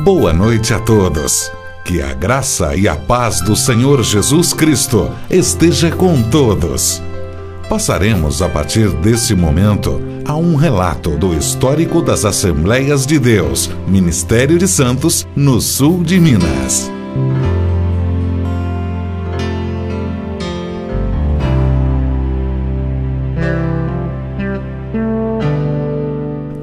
Boa noite a todos. Que a graça e a paz do Senhor Jesus Cristo esteja com todos. Passaremos a partir desse momento a um relato do histórico das Assembleias de Deus, Ministério de Santos, no sul de Minas.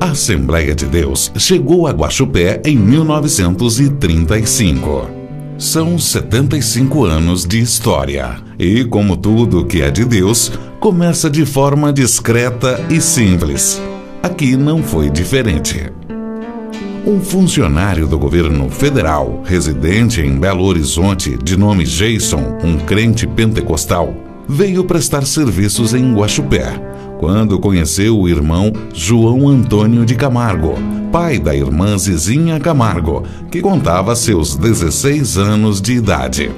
A Assembleia de Deus chegou a Guaxupé em 1935. São 75 anos de história. E, como tudo que é de Deus, começa de forma discreta e simples. Aqui não foi diferente. Um funcionário do governo federal, residente em Belo Horizonte, de nome Jason, um crente pentecostal, veio prestar serviços em Guaxupé, quando conheceu o irmão João Antônio de Camargo, pai da irmã Zizinha Camargo, que contava seus 16 anos de idade.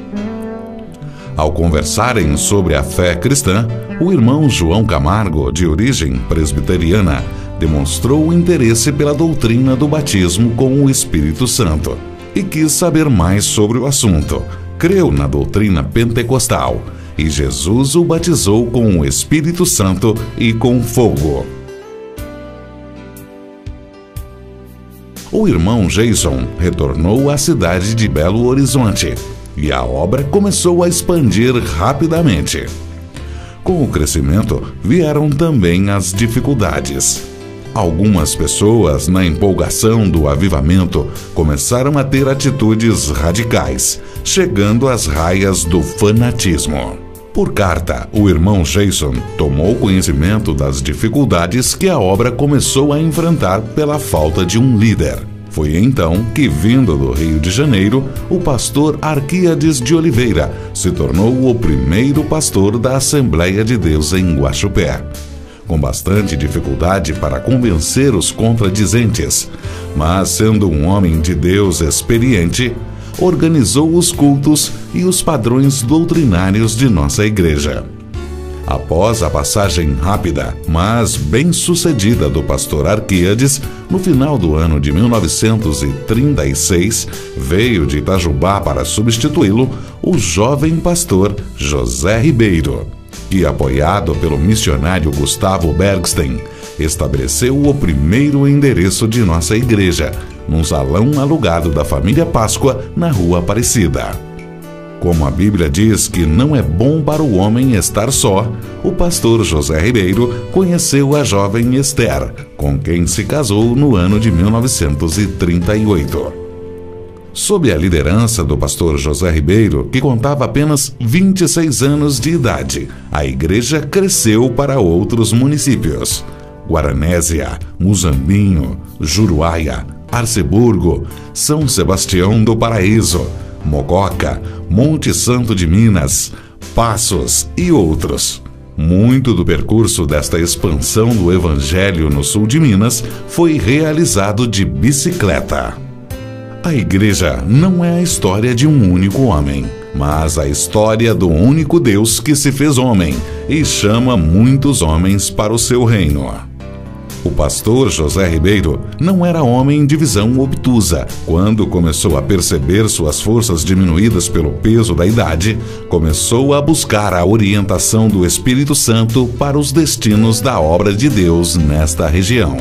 Ao conversarem sobre a fé cristã, o irmão João Camargo, de origem presbiteriana, demonstrou interesse pela doutrina do batismo com o Espírito Santo e quis saber mais sobre o assunto. Creu na doutrina pentecostal e Jesus o batizou com o Espírito Santo e com fogo. O irmão Jason retornou à cidade de Belo Horizonte e a obra começou a expandir rapidamente. Com o crescimento vieram também as dificuldades. Algumas pessoas, na empolgação do avivamento, começaram a ter atitudes radicais, chegando às raias do fanatismo. Por carta, o irmão Jason tomou conhecimento das dificuldades que a obra começou a enfrentar pela falta de um líder. Foi então que, vindo do Rio de Janeiro, o pastor Arquíades de Oliveira se tornou o primeiro pastor da Assembleia de Deus em Guaxupé. Com bastante dificuldade para convencer os contradizentes, mas sendo um homem de Deus experiente, organizou os cultos e os padrões doutrinários de nossa igreja. Após a passagem rápida, mas bem-sucedida do pastor Arquíades, no final do ano de 1936, veio de Itajubá para substituí-lo o jovem pastor José Ribeiro, que, apoiado pelo missionário Gustavo Bergsten, estabeleceu o primeiro endereço de nossa igreja, num salão alugado da família Páscoa, na Rua Aparecida. Como a Bíblia diz que não é bom para o homem estar só, o pastor José Ribeiro conheceu a jovem Esther, com quem se casou no ano de 1938. Sob a liderança do pastor José Ribeiro, que contava apenas 26 anos de idade, a igreja cresceu para outros municípios: Guaranésia, Muzambinho, Juruáia, Arceburgo, São Sebastião do Paraíso, Mococa, Monte Santo de Minas, Passos e outros. Muito do percurso desta expansão do Evangelho no sul de Minas foi realizado de bicicleta. A igreja não é a história de um único homem, mas a história do único Deus que se fez homem e chama muitos homens para o seu reino. O pastor José Ribeiro não era homem de visão obtusa. Quando começou a perceber suas forças diminuídas pelo peso da idade, começou a buscar a orientação do Espírito Santo para os destinos da obra de Deus nesta região.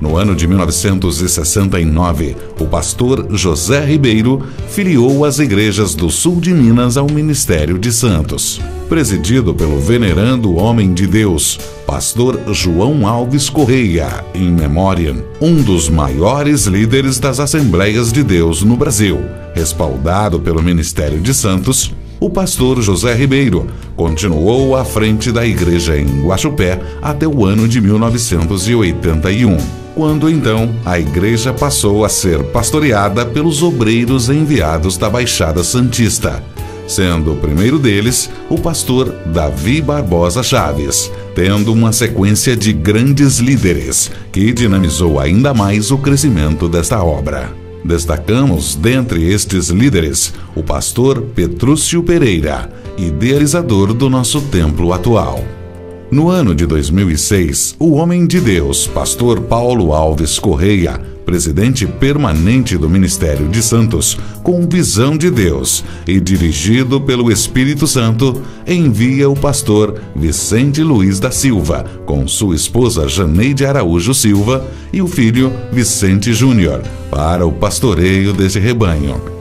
No ano de 1969, o pastor José Ribeiro filiou as igrejas do sul de Minas ao Ministério de Santos, presidido pelo venerando homem de Deus, pastor João Alves Correia, in memoriam, um dos maiores líderes das Assembleias de Deus no Brasil. Respaldado pelo Ministério de Santos, o pastor José Ribeiro continuou à frente da igreja em Guaxupé até o ano de 1981. Quando então a igreja passou a ser pastoreada pelos obreiros enviados da Baixada Santista, sendo o primeiro deles o pastor Davi Barbosa Chaves, tendo uma sequência de grandes líderes que dinamizou ainda mais o crescimento desta obra. Destacamos dentre estes líderes o pastor Petrúcio Pereira, idealizador do nosso templo atual. No ano de 2006, o homem de Deus, pastor Paulo Alves Correia, presidente permanente do Ministério de Santos, com visão de Deus e dirigido pelo Espírito Santo, envia o pastor Vicente Luiz da Silva, com sua esposa Janeide Araújo Silva e o filho Vicente Júnior, para o pastoreio deste rebanho.